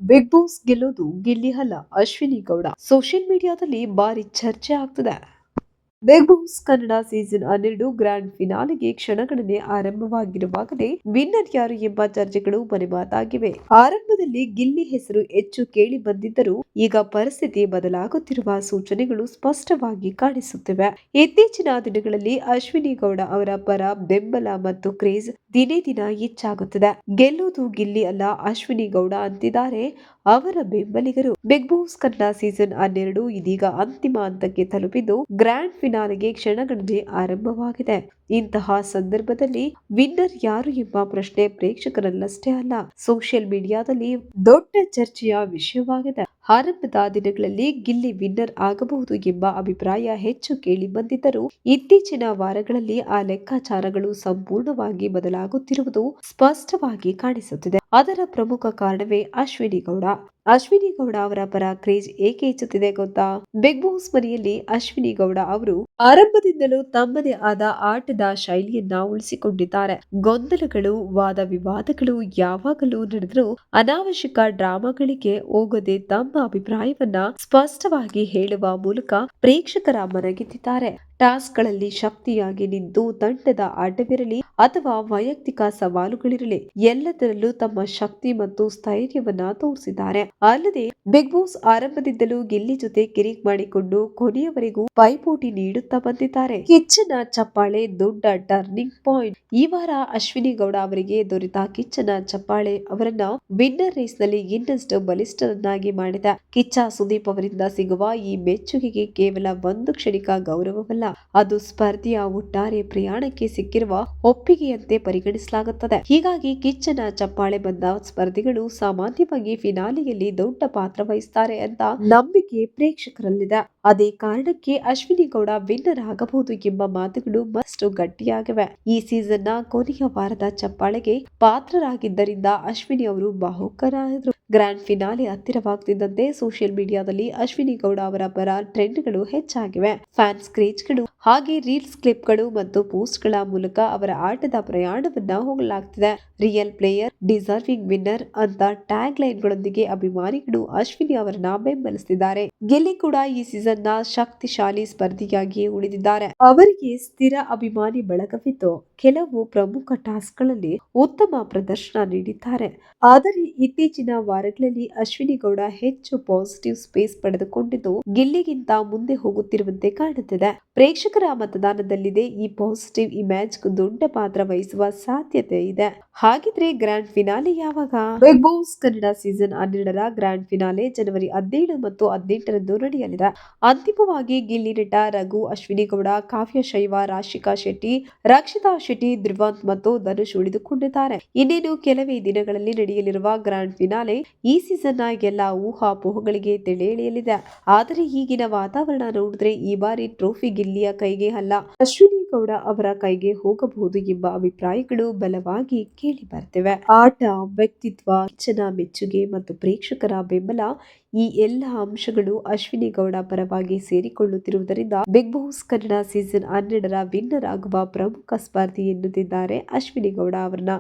Big boss ಗೆಲ್ಲೋದು ಗಿಲ್ಲಿ ಅಲ್ಲ, Ashwini Gowda. Social ಮೀಡಿಯಾದಲ್ಲಿ ಭಾರಿ ಚರ್ಚೆ ಆಗ್ತದೆ. Big boss Kannada season 12 grand ಫಿನಾಲೆಗೆ ಕ್ಷಣಗಣನೆ ಆರಂಭವಾಗಿರುವಾಗಲೇ ವಿನ್ನರ್ ಯಾರು ಎಂಬ ಚರ್ಚೆಗಳು ಮನೆಮಾತಾಗಿವೆ. ಆರಂಭದಲ್ಲಿ ಗಿಲ್ಲಿ ಹೆಸರು ಹೆಚ್ಚು ಕೇಳಿ ಬಂದಿದ್ದರೂ ಈಗ ಪರಿಸ್ಥಿತಿ ಬದಲಾಗುತ್ತಿರುವ ಸೂಚನೆಗಳು ಸ್ಪಷ್ಟವಾಗಿ ಕಾಣಿಸುತ್ತಿವೆ. ಇತ್ತೀಚಿನ ದಿನಗಳಲ್ಲಿ ಅಶ್ವಿನಿ ಗೌಡ ಅವರ ಪರ ಬೆಂಬಲ ಮತ್ತು ಕ್ರೇಜ್ ದಿನೇ ದಿನ ಹೆಚ್ಚಾಗುತ್ತಿದೆ. ಗೆಲ್ಲೋದು ಗಿಲ್ಲಿ ಅಲ್ಲ, ಅಶ್ವಿನಿ ಗೌಡ ಅಂತಿದ್ದಾರೆ ಅವರ ಬೆಂಬಲಿಗರು. ಬಿಗ್ ಬಾಸ್ ಕನ್ನಡ ಸೀಸನ್ 12 ಇದೀಗ ಅಂತಿಮ ಹಂತಕ್ಕೆ ತಲುಪಿದ್ದು ಗ್ರ್ಯಾಂಡ್ ಫಿನಾಲೆಗೆ ಕ್ಷಣಗಣನೆ ಆರಂಭವಾಗಿದೆ. ಇಂತಹ ಸಂದರ್ಭದಲ್ಲಿ ವಿನ್ನರ್ ಯಾರು ಎಂಬ ಪ್ರಶ್ನೆ ಪ್ರೇಕ್ಷಕರಲ್ಲಷ್ಟೇ ಅಲ್ಲ, ಸೋಷಿಯಲ್ ಮೀಡಿಯಾದಲ್ಲಿ ದೊಡ್ಡ ಚರ್ಚೆಯ ವಿಷಯವಾಗಿದೆ. ಆರಂಭದ ದಿನಗಳಲ್ಲಿ ಗಿಲ್ಲಿ ವಿನ್ನರ್ ಆಗಬಹುದು ಎಂಬ ಅಭಿಪ್ರಾಯ ಹೆಚ್ಚು ಕೇಳಿ ಬಂದಿದ್ದರೂ ಇತ್ತೀಚಿನ ವಾರಗಳಲ್ಲಿ ಆ ಲೆಕ್ಕಾಚಾರಗಳು ಸಂಪೂರ್ಣವಾಗಿ ಬದಲಾಗುತ್ತಿರುವುದು ಸ್ಪಷ್ಟವಾಗಿ ಕಾಣಿಸುತ್ತಿದೆ. ಅದರ ಪ್ರಮುಖ ಕಾರಣವೇ ಅಶ್ವಿನಿ ಗೌಡ. ಅಶ್ವಿನಿ ಗೌಡ ಅವರ ಪರ ಕ್ರೇಜ್ ಏಕೆ ಹೆಚ್ಚುತ್ತಿದೆ ಗೊತ್ತಾ? ಬಿಗ್ ಬಾಸ್ ಮನೆಯಲ್ಲಿ ಅಶ್ವಿನಿ ಗೌಡ ಅವರು ಆರಂಭದಿಂದಲೂ ತಮ್ಮದೇ ಆದ ಆಟದ ಶೈಲಿಯನ್ನ ಉಳಿಸಿಕೊಂಡಿದ್ದಾರೆ. ಗೊಂದಲಗಳು, ವಾದ ವಿವಾದಗಳು ಯಾವಾಗಲೂ ನಡೆದರೂ ಅನಾವಶ್ಯಕ ಡ್ರಾಮಾಗಳಿಗೆ ಹೋಗದೆ ತಮ್ಮ ಅಭಿಪ್ರಾಯವನ್ನ ಸ್ಪಷ್ಟವಾಗಿ ಹೇಳುವ ಮೂಲಕ ಪ್ರೇಕ್ಷಕರ ಮನಗೆದ್ದಿದ್ದಾರೆ. ಟಾಸ್ಕ್ಗಳಲ್ಲಿ ಶಕ್ತಿಯಾಗಿ ನಿಂತು ತಂಡದ ಆಟವಿರಲಿ ಅಥವಾ ವೈಯಕ್ತಿಕ ಸವಾಲುಗಳಿರಲಿ ಎಲ್ಲದರಲ್ಲೂ ತಮ್ಮ ಶಕ್ತಿ ಮತ್ತು ಸ್ಥೈರ್ಯವನ್ನ ತೋರಿಸಿದ್ದಾರೆ. ಅಲ್ಲದೆ ಬಿಗ್ ಬಾಸ್ ಆರಂಭದಿಂದಲೂ ಗಿಲ್ಲಿ ಜೊತೆ ಕಿರಿಕ್ ಮಾಡಿಕೊಂಡು ಕೊನೆಯವರೆಗೂ ಪೈಪೋಟಿ ನೀಡುತ್ತಾ ಬಂದಿದ್ದಾರೆ. ಕಿಚ್ಚನ ಚಪ್ಪಾಳೆ ದೊಡ್ಡ ಟರ್ನಿಂಗ್ ಪಾಯಿಂಟ್. ಈ ವಾರ ಅಶ್ವಿನಿ ಗೌಡ ಅವರಿಗೆ ದೊರೆತ ಕಿಚ್ಚನ ಚಪ್ಪಾಳೆ ಅವರನ್ನ ವಿನ್ನರ್ ರೇಸ್ ನಲ್ಲಿ ಇನ್ನಷ್ಟು ಬಲಿಷ್ಠರನ್ನಾಗಿ ಮಾಡಿದೆ. ಕಿಚ್ಚ ಸುದೀಪ್ ಅವರಿಂದ ಸಿಗುವ ಈ ಮೆಚ್ಚುಗೆಗೆ ಕೇವಲ ಒಂದು ಕ್ಷಣಿಕ ಗೌರವವಲ್ಲ, ಅದು ಸ್ಪರ್ಧೆಯ ಒಟ್ಟಾರೆ ಪ್ರಯಾಣಕ್ಕೆ ಸಿಕ್ಕಿರುವ ಒಪ್ಪಿಗೆಯಂತೆ ಪರಿಗಣಿಸಲಾಗುತ್ತದೆ. ಹೀಗಾಗಿ ಕಿಚ್ಚನ ಚಪ್ಪಾಳೆ ಬಂದ ಸ್ಪರ್ಧಿಗಳು ಸಾಮಾನ್ಯವಾಗಿ ಫಿನಾಲೆಯಲ್ಲಿ ದೊಡ್ಡ ಪಾತ್ರ ವಹಿಸುತ್ತಾರೆ ಅಂತ ನಂಬಿಕೆ ಪ್ರೇಕ್ಷಕರಲ್ಲಿದೆ. ಅದೇ ಕಾರಣಕ್ಕೆ ಅಶ್ವಿನಿ ಗೌಡ ವಿನ್ನರ್ ಆಗಬಹುದು ಎಂಬ ಮಾತುಗಳು ಮತ್ತಷ್ಟು ಗಟ್ಟಿಯಾಗಿವೆ. ಈ ಸೀಸನ್ ನ ಕೊನೆಯ ವಾರದ ಚಪ್ಪಾಳೆಗೆ ಪಾತ್ರರಾಗಿದ್ದರಿಂದ ಅಶ್ವಿನಿ ಅವರು ಭಾವುಕರಾದರು. ಗ್ರ್ಯಾಂಡ್ ಫಿನಾಲೆ ಹತ್ತಿರವಾಗುತ್ತಿದ್ದಂತೆ ಸೋಷಿಯಲ್ ಮೀಡಿಯಾದಲ್ಲಿ ಅಶ್ವಿನಿ ಗೌಡ ಅವರ ಪರ ಟ್ರೆಂಡ್ಗಳು ಹೆಚ್ಚಾಗಿವೆ. ಫ್ಯಾನ್ಸ್ ಕ್ರೇಜ್ಗಳು ಹಾಗೆ ರೀಲ್ಸ್ ಕ್ಲಿಪ್ಗಳು ಮತ್ತು ಪೋಸ್ಟ್ಗಳ ಮೂಲಕ ಅವರ ಆಟದ ಪ್ರಯಾಣವನ್ನ ಹೋಗಲಾಗ್ತಿದೆ. ರಿಯಲ್ ಪ್ಲೇಯರ್ ಡಿಸರ್ವಿಂಗ್ ವಿನ್ನರ್ ಅಂತ ಟ್ಯಾಗ್ ಲೈನ್ಗಳೊಂದಿಗೆ ಅಭಿಮಾನಿಗಳು ಅಶ್ವಿನಿ ಅವರನ್ನ ಬೆಂಬಲಿಸುತ್ತಿದ್ದಾರೆ. ಗಿಲ್ಲಿ ಕೂಡ ಈ ಸೀಸನ್ ನ ಶಕ್ತಿಶಾಲಿ ಸ್ಪರ್ಧಿಯಾಗಿಯೇ ಉಳಿದಿದ್ದಾರೆ. ಅವರಿಗೆ ಸ್ಥಿರ ಅಭಿಮಾನಿ ಬಳಗವಿದ್ದು ಕೆಲವು ಪ್ರಮುಖ ಟಾಸ್ಕ್ಗಳಲ್ಲಿ ಉತ್ತಮ ಪ್ರದರ್ಶನ ನೀಡಿದ್ದಾರೆ. ಆದರೆ ಇತ್ತೀಚಿನ ವಾರಗಳಲ್ಲಿ ಅಶ್ವಿನಿ ಗೌಡ ಹೆಚ್ಚು ಪಾಸಿಟಿವ್ ಸ್ಪೇಸ್ ಪಡೆದುಕೊಂಡಿದ್ದು ಗಿಲ್ಲಿಗಿಂತ ಮುಂದೆ ಹೋಗುತ್ತಿರುವಂತೆ ಕಾಣುತ್ತಿದೆ. ಪ್ರೇಕ್ಷಕರ ಮತದಾನದಲ್ಲಿದೆ ಈ ಪಾಸಿಟಿವ್ ಇಮೇಜ್ ದೊಡ್ಡ ಪಾತ್ರ ವಹಿಸುವ ಸಾಧ್ಯತೆ ಇದೆ. ಹಾಗಿದ್ರೆ ಗ್ರ್ಯಾಂಡ್ ಫಿನಾಲೆ ಯಾವಾಗ? ಬಿಗ್ ಬಾಸ್ ಕನ್ನಡ ಸೀಸನ್ 12ರ ಗ್ರ್ಯಾಂಡ್ ಫಿನಾಲೆ ಜನವರಿ 17 ಮತ್ತು 18ರಂದು ನಡೆಯಲಿದೆ. ಅಂತಿಮವಾಗಿ ಗಿಲ್ಲಿ ನಟ ರಘು, ಅಶ್ವಿನಿ ಗೌಡ, ಕಾವ್ಯ ಶೈವ, ರಾಶಿಕಾ ಶೆಟ್ಟಿ, ರಕ್ಷಿತಾ ಶೆಟ್ಟಿ, ಧ್ರುವಂತ್ ಮತ್ತು ಧನುಷ್ ಉಳಿದುಕೊಂಡಿದ್ದಾರೆ. ಇನ್ನೇನು ಕೆಲವೇ ದಿನಗಳಲ್ಲಿ ನಡೆಯಲಿರುವ ಗ್ರ್ಯಾಂಡ್ ಫಿನಾಲೆ ಈ ಸೀಸನ್ ನ ಎಲ್ಲಾ ಊಹಾಪೋಹಗಳಿಗೆ ತೆರೆ ಎಳೆಯಲಿದೆ. ಆದರೆ ಈಗಿನ ವಾತಾವರಣ ನೋಡಿದ್ರೆ ಈ ಬಾರಿ ಟ್ರೋಫಿ ಗಿಲ್ಲಿಯ ಕೈಗೆ ಅಲ್ಲ, ಅಶ್ವಿನಿ ಗೌಡ ಅವರ ಕೈಗೆ ಹೋಗಬಹುದು ಎಂಬ ಅಭಿಪ್ರಾಯಗಳು ಬಲವಾಗಿ ಕೇಳಿ ಬರ್ತಿವೆ. ಆಟ, ವ್ಯಕ್ತಿತ್ವ, ಕಿಚ್ಚನ ಮೆಚ್ಚುಗೆ ಮತ್ತು ಪ್ರೇಕ್ಷಕರ ಬೆಂಬಲ ಈ ಎಲ್ಲ ಅಂಶಗಳು ಅಶ್ವಿನಿ ಗೌಡ ಪರವಾಗಿ ಸೇರಿಕೊಳ್ಳುತ್ತಿರುವುದರಿಂದ ಬಿಗ್ ಬಾಸ್ ಕನ್ನಡ ಸೀಸನ್ 12ರ ವಿನ್ನರ್ ಆಗುವ ಪ್ರಮುಖ ಸ್ಪರ್ಧಿ ಎನ್ನುತ್ತಿದ್ದಾರೆ ಅಶ್ವಿನಿ ಗೌಡ ಅವರನ್ನ.